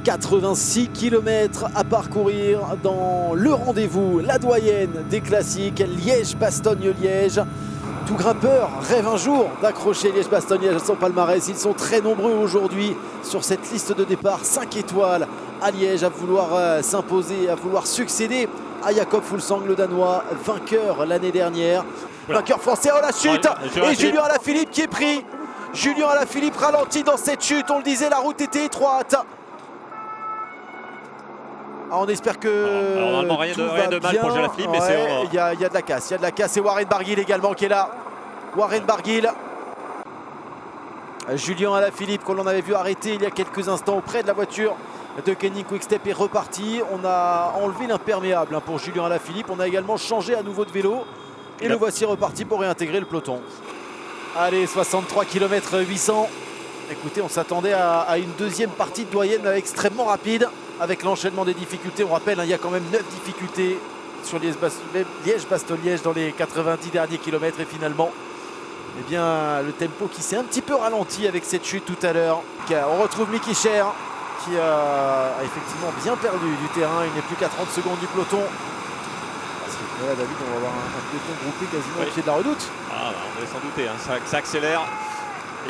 86 km à parcourir dans le rendez-vous, la doyenne des classiques, Liège-Bastogne-Liège. Tout grimpeur rêve un jour d'accrocher Liège-Bastogne-Liège à son palmarès. Ils sont très nombreux aujourd'hui sur cette liste de départ. 5 étoiles à Liège, à vouloir s'imposer, à vouloir succéder à Jakob Fuglsang, le Danois, vainqueur l'année dernière. Vainqueur français, oh la chute! Et Julien Alaphilippe qui est pris. Julien Alaphilippe ralentit dans cette chute, on le disait, la route était étroite. Ah, on espère que normalement rien de mal pour Julien Alaphilippe, mais il y a de la casse, il y a de la casse. Et Warren Barguil également qui est là. Warren Barguil. Julien Alaphilippe qu'on en avait vu arrêter il y a quelques instants auprès de la voiture de Kenny Quick-Step est reparti. On a enlevé l'imperméable pour Julien Alaphilippe. On a également changé à nouveau de vélo. Et le voici reparti pour réintégrer le peloton. Allez, 63 km 800. Écoutez, on s'attendait à une deuxième partie de doyenne extrêmement rapide avec l'enchaînement des difficultés. On rappelle, il y a quand même 9 difficultés sur Liège-Bastogne-Liège dans les 90 derniers kilomètres. Et finalement, eh bien, le tempo qui s'est un petit peu ralenti avec cette chute tout à l'heure. On retrouve Mickey Scher qui a effectivement bien perdu du terrain. Il n'est plus qu'à 30 secondes du peloton. Voilà, David, on va avoir un peloton groupé quasiment au pied de la redoute. Ah, bah, on devait s'en douter, hein. Ça accélère.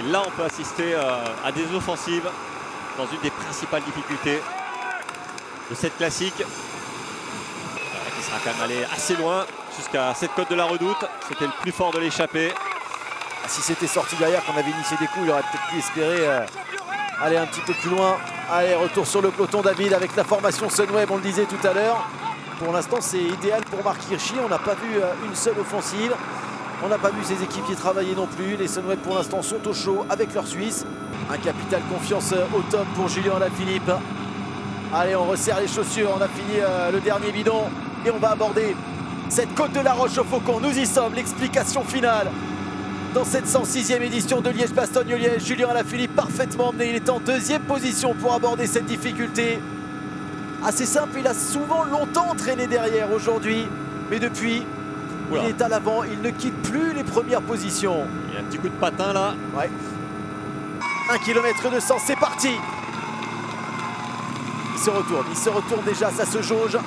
Et là, on peut assister à des offensives dans une des principales difficultés de cette classique. Qui sera quand même allé assez loin jusqu'à cette côte de la redoute. C'était le plus fort de l'échappée. Si c'était sorti derrière, qu'on avait initié des coups, il aurait peut-être pu espérer aller un petit peu plus loin. Allez, retour sur le peloton, David, avec la formation Sunweb, on le disait tout à l'heure. Pour l'instant, c'est idéal pour Marc Hirschi. On n'a pas vu une seule offensive. On n'a pas vu ses équipiers travailler non plus. Les Sunweb, pour l'instant, sont au chaud avec leur Suisse. Un capital confiance au top pour Julien Alaphilippe. Allez, on resserre les chaussures. On a fini le dernier bidon. Et on va aborder cette côte de la Roche au Faucon. Nous y sommes. L'explication finale dans cette 106e édition de Liège-Bastogne-Liège. Julien Alaphilippe parfaitement emmené. Il est en deuxième position pour aborder cette difficulté. Assez simple, il a souvent longtemps entraîné derrière aujourd'hui, mais depuis, il est à l'avant, il ne quitte plus les premières positions. Il y a un petit coup de patin là. Ouais. 1 km 200, c'est parti. Il se retourne déjà, ça se jauge.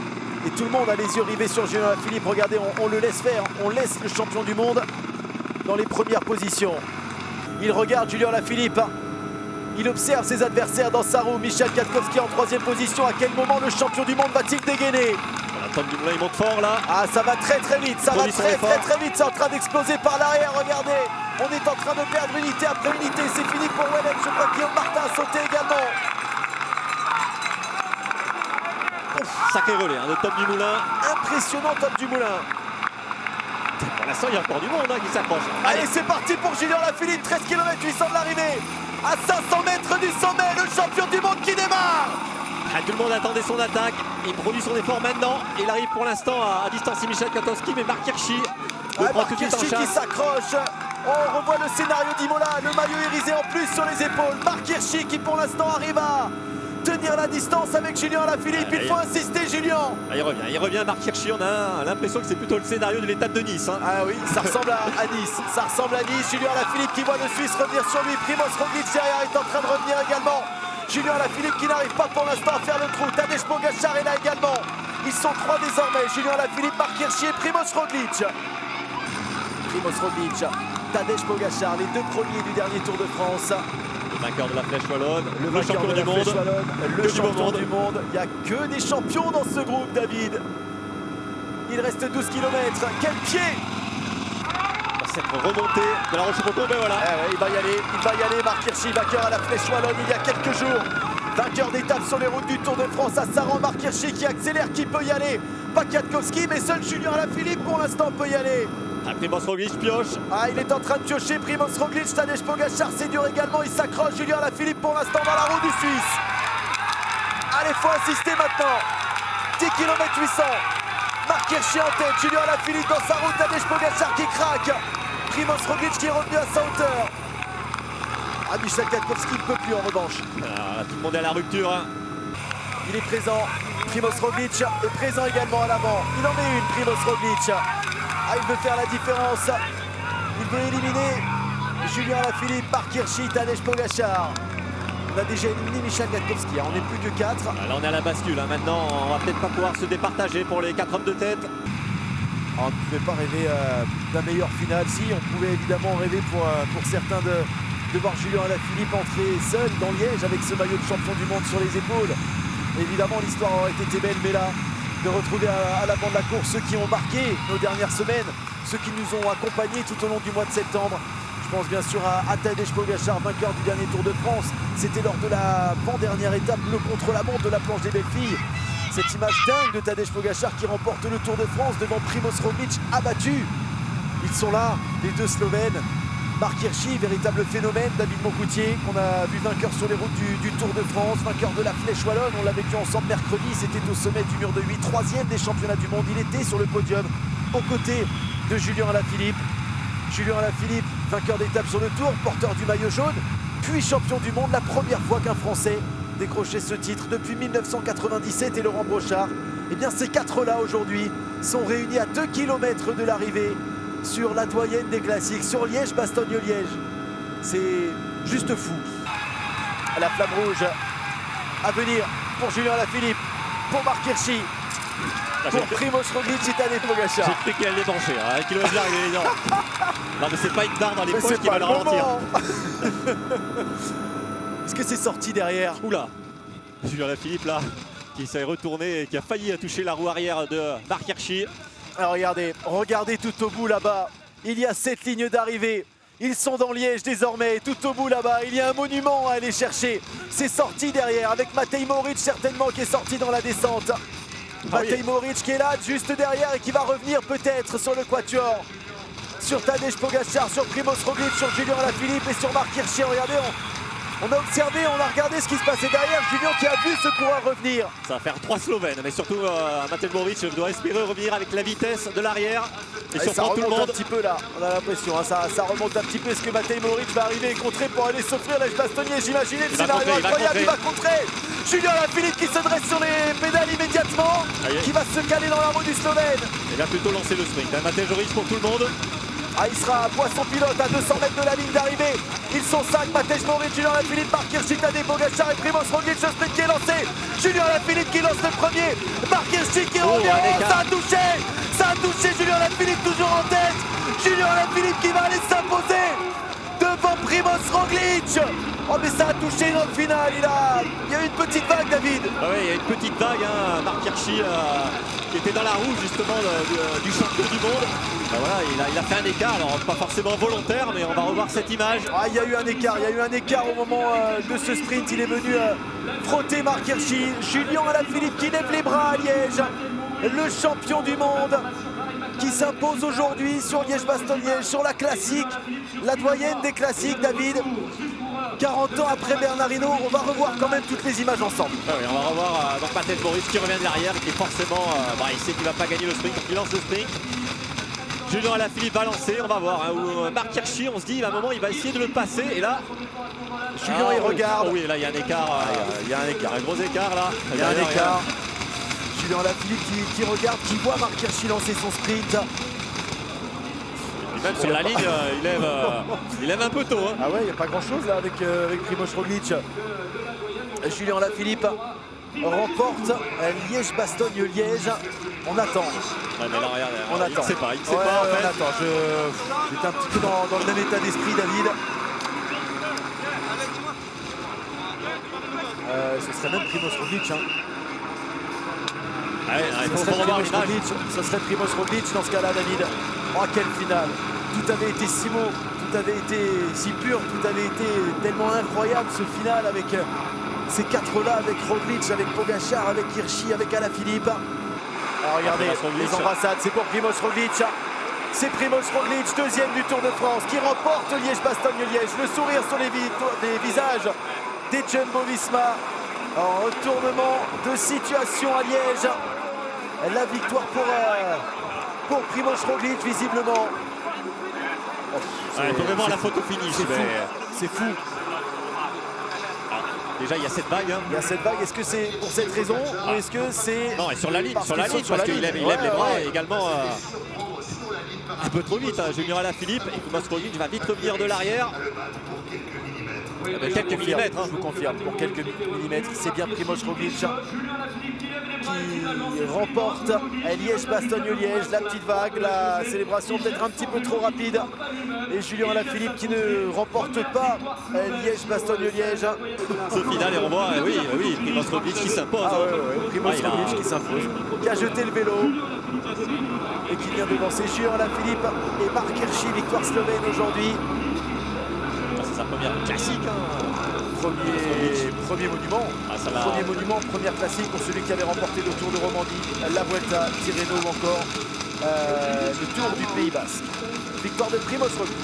Et tout le monde a les yeux rivés sur Julien Alaphilippe. Regardez, on le laisse faire, on laisse le champion du monde dans les premières positions. Il regarde Julien Alaphilippe. Il observe ses adversaires dans sa roue. Michał Kwiatkowski en 3e position. À quel moment le champion du monde va-t-il dégainer? Tom Dumoulin, il monte fort là. Ah, ça va très vite. Ça va très vite. C'est en train d'exploser par l'arrière. Regardez, on est en train de perdre unité après unité. C'est fini pour Wellem. Je crois que Guillaume Martin a sauté également. Sacré relais de Tom Dumoulin. Impressionnant Tom Dumoulin. Pour l'instant, il y a encore du monde qui s'approche. Allez, c'est parti pour Julien Alaphilippe. 13 km 800 de l'arrivée. À 500 mètres du sommet, le champion du monde qui démarre. Tout le monde attendait son attaque. Il produit son effort maintenant. Il arrive pour l'instant à distancer Michał Kwiatkowski, mais Marc Hirschi Marc Hirschi qui s'accroche. On revoit le scénario d'Imola, le maillot irisé en plus sur les épaules. Marc Hirschi qui pour l'instant arrive à tenir la distance avec Julien Alaphilippe. Il faut insister, Julien. Il revient Marc Hirschi. On a l'impression que c'est plutôt le scénario de l'étape de Nice. Ah oui, ça ressemble à Nice. Ça ressemble à Nice. Julien Alaphilippe qui voit le Suisse revenir sur lui. Primoz Roglic derrière est en train de revenir également. Julien Alaphilippe qui n'arrive pas pour l'instant à faire le trou. Tadej Pogačar est là également. Ils sont 3 désormais. Julien Alaphilippe, Marc Hirschi et Primoz Roglic. Primoz Roglic, Tadej Pogačar, les 2 premiers du dernier Tour de France. Le vainqueur de la Flèche Wallonne, le champion du monde. Le champion du monde. Il n'y a que des champions dans ce groupe, David. Il reste 12 km. Quel pied! Cette remontée de la Roche-au-Faucon, ben voilà. Il va y aller, Marc Hirschi, vainqueur à la Flèche Wallonne il y a quelques jours. Vainqueur d'étape sur les routes du Tour de France à Saran. Marc Hirschi qui accélère, qui peut y aller. Pas Kwiatkowski, mais seul Julien Alaphilippe pour l'instant peut y aller. Primoz Roglic pioche. Il est en train de piocher. Primoz Roglic, Tadej Pogačar, c'est dur également. Il s'accroche. Julien Alaphilippe pour l'instant dans la roue du Suisse. Allez, faut insister maintenant. 10 km 800. Marc Hirschi en tête. Julien Alaphilippe dans sa route. Tadej Pogačar qui craque. Primoz Roglic qui est revenu à sa hauteur. Michał Kwiatkowski ne peut plus en revanche. Tout le monde est à la rupture. Il est présent. Primoz Roglic est présent également à l'avant. Il en met une, Primoz Roglic. Il veut faire la différence. Il veut éliminer Julien Alaphilippe, Marc Hirschi, Tadej Pogačar. On a déjà éliminé Michal Gatkowski, hein. On n'est plus que 4. Là on est à la bascule, hein. Maintenant on va peut-être pas pouvoir se départager pour les 4 hommes de tête. On ne pouvait pas rêver d'un meilleur final. Si, on pouvait évidemment rêver pour certains de voir Julien Alaphilippe entrer seul dans Liège avec ce maillot de champion du monde sur les épaules. Évidemment, l'histoire aurait été belle, mais là, de retrouver à l'avant de la course ceux qui ont marqué nos dernières semaines, ceux qui nous ont accompagnés tout au long du mois de septembre. Je pense bien sûr à Tadej Pogačar, vainqueur du dernier Tour de France. C'était lors de la avant-dernière étape, le contre-la-montre de la planche des belles filles. Cette image dingue de Tadej Pogačar qui remporte le Tour de France devant Primož Roglič abattu. Ils sont là, les deux Slovènes. Marc Hirschi, véritable phénomène. David Moncoutier, qu'on a vu vainqueur sur les routes du Tour de France, vainqueur de la Flèche Wallonne. On l'a vécu ensemble mercredi, c'était au sommet du mur de 8, 3e des championnats du monde. Il était sur le podium aux côtés de Julien Alaphilippe. Julien Alaphilippe, vainqueur d'étape sur le Tour, porteur du maillot jaune, puis champion du monde, la première fois qu'un Français décrochait ce titre depuis 1997 et Laurent Brochard. Et bien ces quatre-là aujourd'hui sont réunis à 2 km de l'arrivée sur la doyenne des classiques, sur Liège-Bastogne-Liège. C'est juste fou. La flamme rouge à venir pour Julien Alaphilippe, pour Marc Hirschi, pour Primož Roglič et Tadej Pogačar. J'ai cru qu'il allait brancher, hein, qu'il va arriver les gens. Non mais c'est pas une barre dans les poches qui va le ralentir. Est-ce que c'est sorti derrière? Oula, Julien Alaphilippe là, qui s'est retourné et qui a failli toucher la roue arrière de Marc Hirschi. Alors regardez tout au bout là-bas, il y a 7 lignes d'arrivée. Ils sont dans Liège désormais, tout au bout là-bas, il y a un monument à aller chercher. C'est sorti derrière avec Matej Moric certainement qui est sorti dans la descente. Matej Moric qui est là juste derrière et qui va revenir peut-être sur le quatuor. Sur Tadej Pogačar, sur Primož Roglič, sur Julien Alaphilippe et sur Marc Hirschi. Regardez, on a observé, on a regardé ce qui se passait derrière. Julien qui a vu ce coureur revenir. Ça va faire 3 Slovènes, mais surtout Matej Moric doit espérer revenir avec la vitesse de l'arrière. Et surprendre tout le monde. Un petit peu là, on a l'impression, hein, ça remonte un petit peu. Est-ce que Matej Moric va arriver et contrer pour aller s'offrir Liège-Bastogne? J'imaginais le scénario incroyable, il va contrer. Julien Alaphilippe qui se dresse sur les pédales immédiatement, qui va se caler dans la roue du Slovène. Il va plutôt lancer le sprint, hein. Matej Moric pour tout le monde. Ah, il sera à poisson pilote à 200 mètres de la ligne d'arrivée. Ils sont 5, Matej Moric, Julien Alaphilippe, Marc Hirschi, Tadej Pogačar et Primož Roglič. Le sprint qui est lancé. Julien Alaphilippe qui lance le premier. Marc Hirschi qui revient. Ça a touché Julien Alaphilippe toujours en tête. Julien Alaphilippe qui va aller s'imposer devant Primož Roglič. Oh mais ça a touché dans le final. Il y a eu une petite vague, David. Ah oui, il y a une petite vague, hein. Marc Hirschi qui était dans la roue justement du champion du monde. Ben voilà, il a fait un écart, alors pas forcément volontaire, mais on va revoir cette image. Ah, il y a eu un écart au moment de ce sprint. Il est venu frotter Marc Hirschi. Julien Alaphilippe qui lève les bras à Liège, le champion du monde qui s'impose aujourd'hui sur Liège-Bastogne-Liège, sur la classique, la doyenne des classiques, David. 40 ans après Bernard Hinault, on va revoir quand même toutes les images ensemble. Ah oui, on va revoir donc Matej Moric qui revient de l'arrière et qui forcément, il sait qu'il ne va pas gagner le sprint, donc il lance le sprint. Julien Alaphilippe va lancer, on va voir. Hein, Marc Hirschi, on se dit à un moment il va essayer de le passer et là. Julien il regarde. Oh oui, là il y a un écart. Il y a un écart. Un gros écart là. Il y a un écart. Julien Alaphilippe qui regarde, qui voit Marc Hirschi lancer son sprint. Et même sur la ligne, il lève un peu tôt. Hein. Ah ouais, il n'y a pas grand chose là avec Primož Roglič. Julien Alaphilippe remporte Liège-Bastogne-Liège. On attend. Ouais, mais là, regarde, on attend. Il ne sait pas, il ne sait pas en fait. On attend. J'étais un petit peu dans le même état d'esprit, David. Ce serait même Primož Roglič. Hein. Ce serait Primož Roglič dans ce cas-là, David. Oh, quelle finale! Tout avait été si beau, tout avait été si pur, tout avait été tellement incroyable ce final avec ces quatre-là, avec Roglič, avec Pogačar, avec Hirschi, avec Alaphilippe. Alors regardez, les embrassades, c'est pour Primož Roglič. C'est Primož Roglič, deuxième du Tour de France, qui remporte Liège-Bastogne-Liège. Le sourire sur les visages des Jumbo-Visma. En retournement de situation à Liège. La victoire pour Primož Roglič, visiblement. Il faudrait voir la photo finish. C'est fou. Déjà, il y a cette vague. Hein. Il y a cette vague. Est-ce que c'est pour cette raison ou est-ce que c'est... Non, et sur la ligne, parce qu'il lève les bras également un peu trop vite. Hein. Julien Alaphilippe et Primož Roglič va vite revenir de l'arrière. Quelques millimètres. Je vous confirme, pour quelques millimètres. C'est bien Primož Roglic qui remporte à Liège-Bastogne-Liège. La petite vague, la célébration peut-être un petit peu trop rapide. Et Julien Alaphilippe qui ne remporte pas Liège-Bastogne-Liège. Ce final, et on voit, oui, Primož Roglic qui s'impose. Primož Roglic qui s'impose, qui a jeté le vélo et qui vient devancer Julien Alaphilippe et Marc Hirschi, victoire slovène aujourd'hui. C'est sa première classique. Premier monument. Premier monument, première classique pour celui qui avait remporté le Tour de Romandie, la Vuelta, Tirreno ou encore le Tour du Pays Basque. Victoire de Primož Roglic.